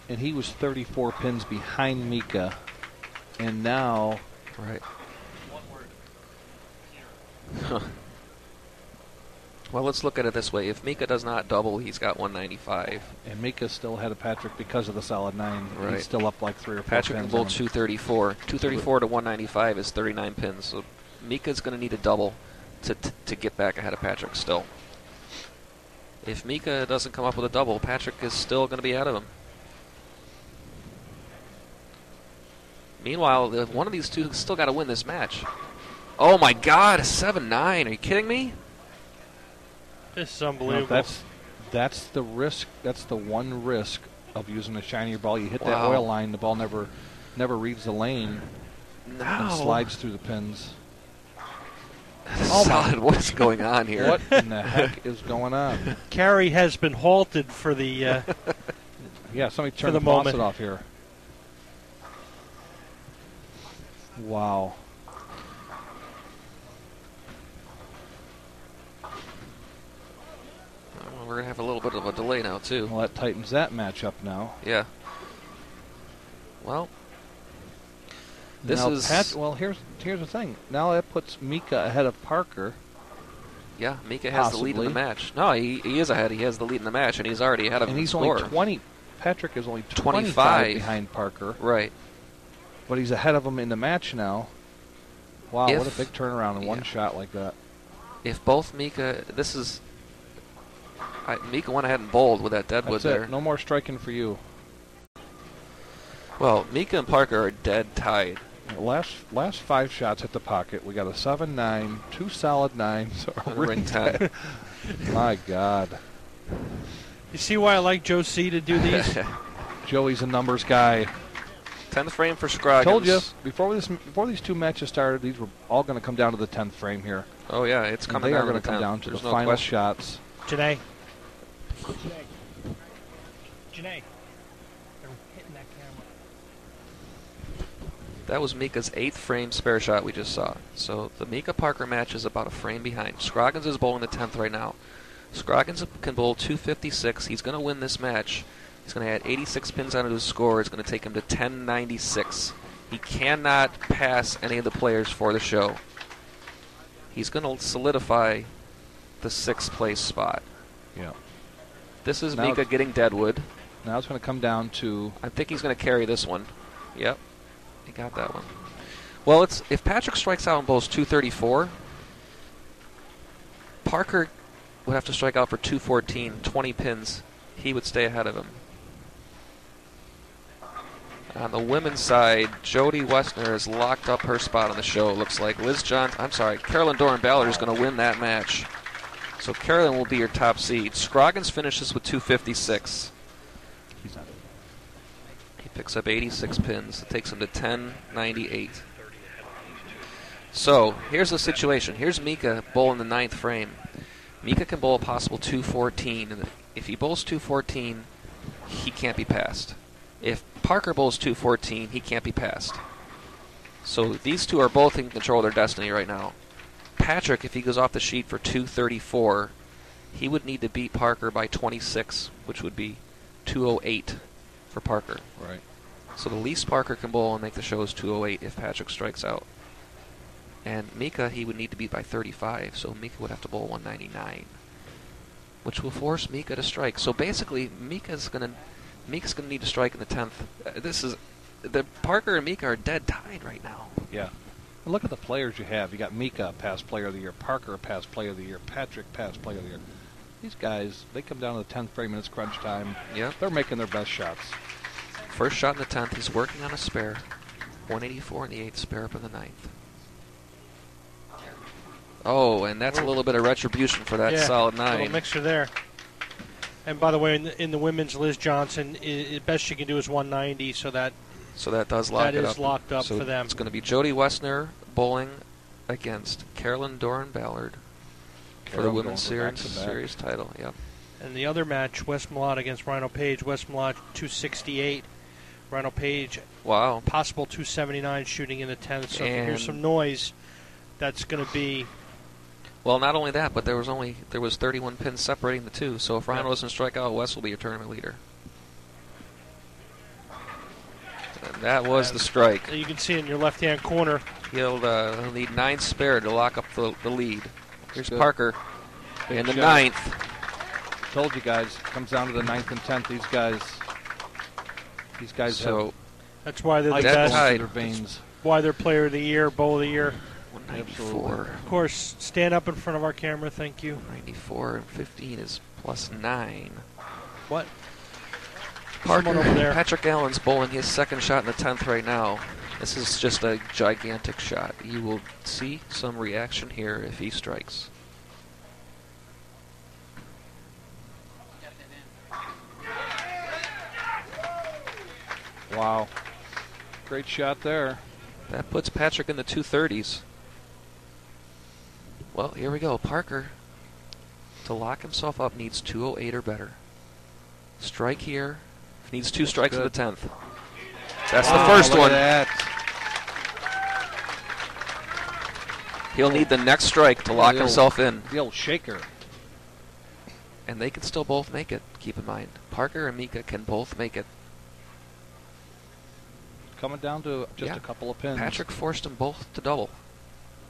and he was 34 pins behind Mika, and now Right. Huh. Well, let's look at it this way. If Mika does not double, he's got 195. and Mika's still ahead of Patrick because of the solid 9. Right. He's still up like 3 or 4 Patrick can pins. bowl on him. 234. 234 to 195 is 39 pins. So Mika's going to need a double to get back ahead of Patrick still. If Mika doesn't come up with a double, Patrick is still going to be ahead of him. Meanwhile, one of these two still got to win this match. Oh my God, a 7-9. Are you kidding me? This is No, unbelievable. that's the risk. That's the one risk of using a shinier ball. You hit that Wow. oil line, the ball never reads the lane and No. slides through the pins. Solid. What's going on here? What in the heck is going on? Carey has been halted for the. Yeah, somebody For turn the the faucet moment. off here. Wow. Well, we're going to have a little bit of a delay now, too. Well, that tightens that match up now. Yeah. Well, this Now, is... well, here's the thing. Now that puts Mika ahead of Parker. Yeah, Mika has the lead in the Possibly. match. No, he is ahead. He has the lead in the match, and he's already ahead of him And in he's score. only 20. Patrick is only 25 25 behind Parker. Right. But he's ahead of him in the match now. Wow, what a If- big turnaround in yeah. one shot like that. If both Mika... This is... Mika went ahead and bowled with that deadwood That's there. it. No more striking for you. Well, Mika and Parker are dead tied. Last 5 shots hit the pocket. We got a 7-9, 2 solid 9s, And a ring 10. My God. You see why I like Joe C to do these? Joey's a numbers guy. 10th frame for Scroggins. Told you before these 2 matches started, these were all going to come down to the 10th frame here. Oh, yeah, it's And coming they are down to going the to come 10th. down to There's the no final question. shots. Janae. Janae. They're hitting that camera. That was Mika's 8th frame spare shot we just saw. So the Mika-Parker match is about a frame behind. Scroggins is bowling the 10th right now. Scroggins can bowl 256. He's going to win this match. He's going to add 86 pins onto his score. It's going to take him to 1096. He cannot pass any of the players for the show. He's going to solidify the 6th place spot. Yeah. This is Now Mika getting deadwood. Now it's going to come down to I think he's going to carry this one. Yep. He got that one. Well, if Patrick strikes out and bowls 234, Parker would have to strike out for 214, 20 pins. He would stay ahead of him. On the women's side, Jody Westner has locked up her spot on the show. It looks like Carolyn Doran-Ballard is going to win that match. So Carolyn will be your top seed. Scroggins finishes with 256. he's not. He picks up 86 pins. It takes him to 1098. So here's the situation. Here's Mika bowling the 9th frame. Mika can bowl a possible 214. And if he bowls 214, he can't be passed. If Parker bowls 214, he can't be passed. So these two are both in control of their destiny right now. Patrick, if he goes off the sheet for 234, he would need to beat Parker by 26, which would be 208 for Parker. Right. So the least Parker can bowl and make the show is 208 if Patrick strikes out. And Mika, he would need to beat by 35, so Mika would have to bowl 199, which will force Mika to strike. So basically, Mika's gonna need to strike in the 10th. Parker and Mika are dead tied right now. Yeah. And look at the players you have. You got Mika, past player of the year. Parker, past player of the year. Patrick, past player of the year. These guys, they come down to the 10th frame and it's crunch time. Yep. They're making their best shots. First shot in the 10th. He's working on a spare. 184 in the 8th, spare up in the 9th. Oh, and that's a little bit of retribution for that solid 9. Little mixer there. And by the way, in the women's, Liz Johnson, best she can do is 190, so that does lock it up. That is locked up so for them. It's going to be Jody Westner bowling against Carolyn Doran-Ballard for the women's series title. Yep. And the other match, Wes Malott against Rhino Page. Wes Malott 268. Rhino Page, wow, possible 279 shooting in the 10th. So if you hear And- some noise, that's going to be. Well, not only that, but there was 31 pins separating the two. So if Rhino doesn't strike out, Wes will be your tournament leader. That was the strike. You can see in your left-hand corner. He'll need 9 spare to lock up the lead. Here's Good. Parker in the shot. 9th. Told you guys, comes down to the 9th and 10th. These guys So That's why they're the have that best. tied. in their veins. Why they're Player of the Year, Bowl of the Year. 194. Of course, stand up in front of our camera. Thank you. 94 and 15 is +9. What? Parker, Someone over there. Patrick Allen's bowling his second shot in the 10th right now. This is just a gigantic shot. You will see some reaction here if he strikes. Wow. Great shot there. That puts Patrick in the 230s. Well, here we go. Parker, to lock himself up, needs 208 or better. Strike here. Needs 2 strikes in the 10th. That's the first look one. At that. He'll need the next strike to lock The himself in. The old shaker. And they can still both make it, keep in mind. Parker and Mika can both make it. Coming down to just Yeah. a couple of pins. Patrick forced them both to double,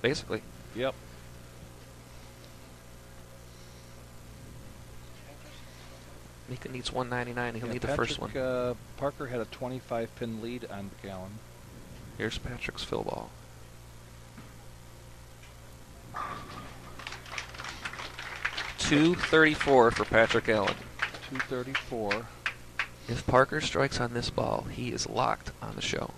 basically. Yep. Mika needs 199. He'll Yeah, need the first one. Parker had a 25-pin lead on Gallon. Here's Patrick's fill ball. .234 for Patrick Allen. 234. If Parker strikes on this ball, he is locked on the show.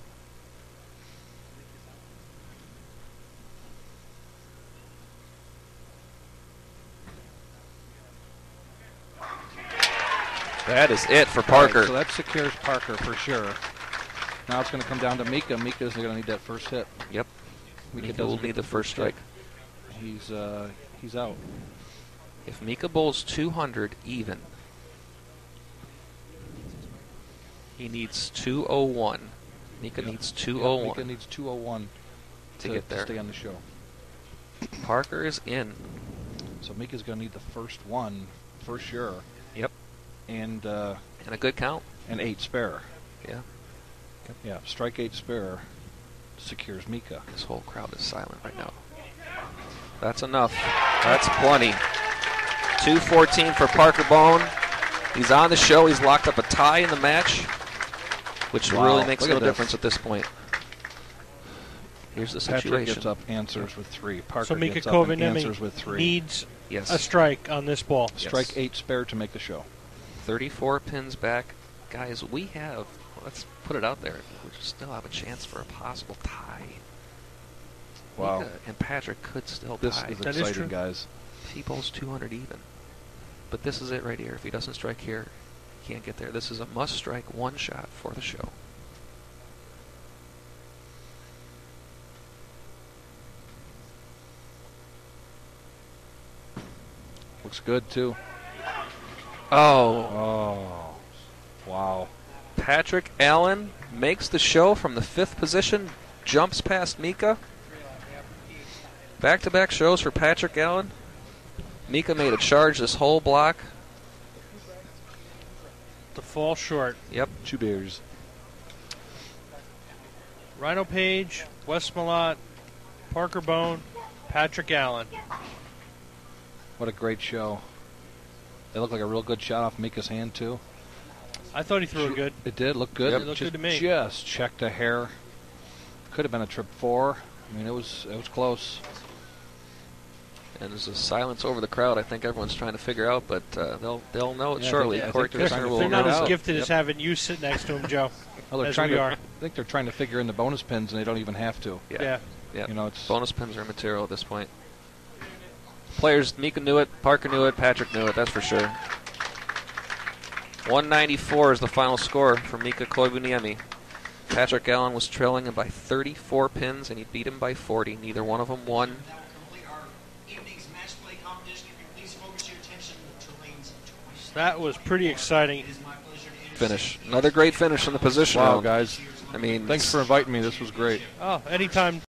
That is it for Parker. Right, so that secures Parker for sure. Now it's going to come down to Mika. Mika's going to need that first hit. Yep. Mika Mika doesn't will get need the first strike. hit. He's out. If Mika bowls 200 even, he needs 201. Mika needs 201 Mika needs 201 to get there. to stay on the show. Parker is in. So Mika's going to need the first one for sure. Yep. And And a good count. an 8 spare. Yeah. Yeah, strike 8 spare secures Mika. This whole crowd is silent right now. That's enough. That's plenty. 214 for Parker Bone. He's on the show. He's locked up a tie in the match, which Wow, really makes look no at this. difference at this point. Here's the Patrick situation. gets up, answers with 3. Parker So Mika gets up and Kovenemi answers with 3. needs Yes. a strike on this ball. Strike Yes. 8 spare to make the show. 34 pins back. Guys, we have, let's put it out there, we still have a chance for a possible tie. Wow. Mika and Patrick could still This tie is That is exciting, true. guys. if he bowls 200 even. But this is it right here. If he doesn't strike here, he can't get there. This is a must-strike one shot for the show. Looks good, too. Oh, Oh, wow. Patrick Allen makes the show from the 5th position, jumps past Mika. Back-to-back shows for Patrick Allen. Mika made a charge this whole block. To fall short. Yep. 2 beers. Rhino Page, Wes Malott, Parker Bone, Patrick Allen. What a great show. It looked like a real good shot off Mika's hand, too. I thought he threw it good. It did look good. Yep. It looked good to me. Just checked a hair. Could have been a trip 4. I mean, it was close. And there's a silence over the crowd. I think everyone's trying to figure out, but they'll know it Yeah, I shortly. think Corey they're Kirshner trying to will They're not figure it as out. gifted as Yep. having you sit next to him, Joe. Well, as trying we to, are. I think they're trying to figure in the bonus pins, and they don't even have to. Yeah. Yeah. You know, it's Bonus pins are immaterial at this point. Players, Mika knew it, Parker knew it, Patrick knew it, that's for sure. 194 is the final score for Mika Koivuniemi. Patrick Allen was trailing him by 34 pins, and he beat him by 40. Neither one of them won. That was pretty exciting. Finish. Another great finish from the position wow, round. guys. I mean, Thanks for inviting me. This was great. Oh, anytime.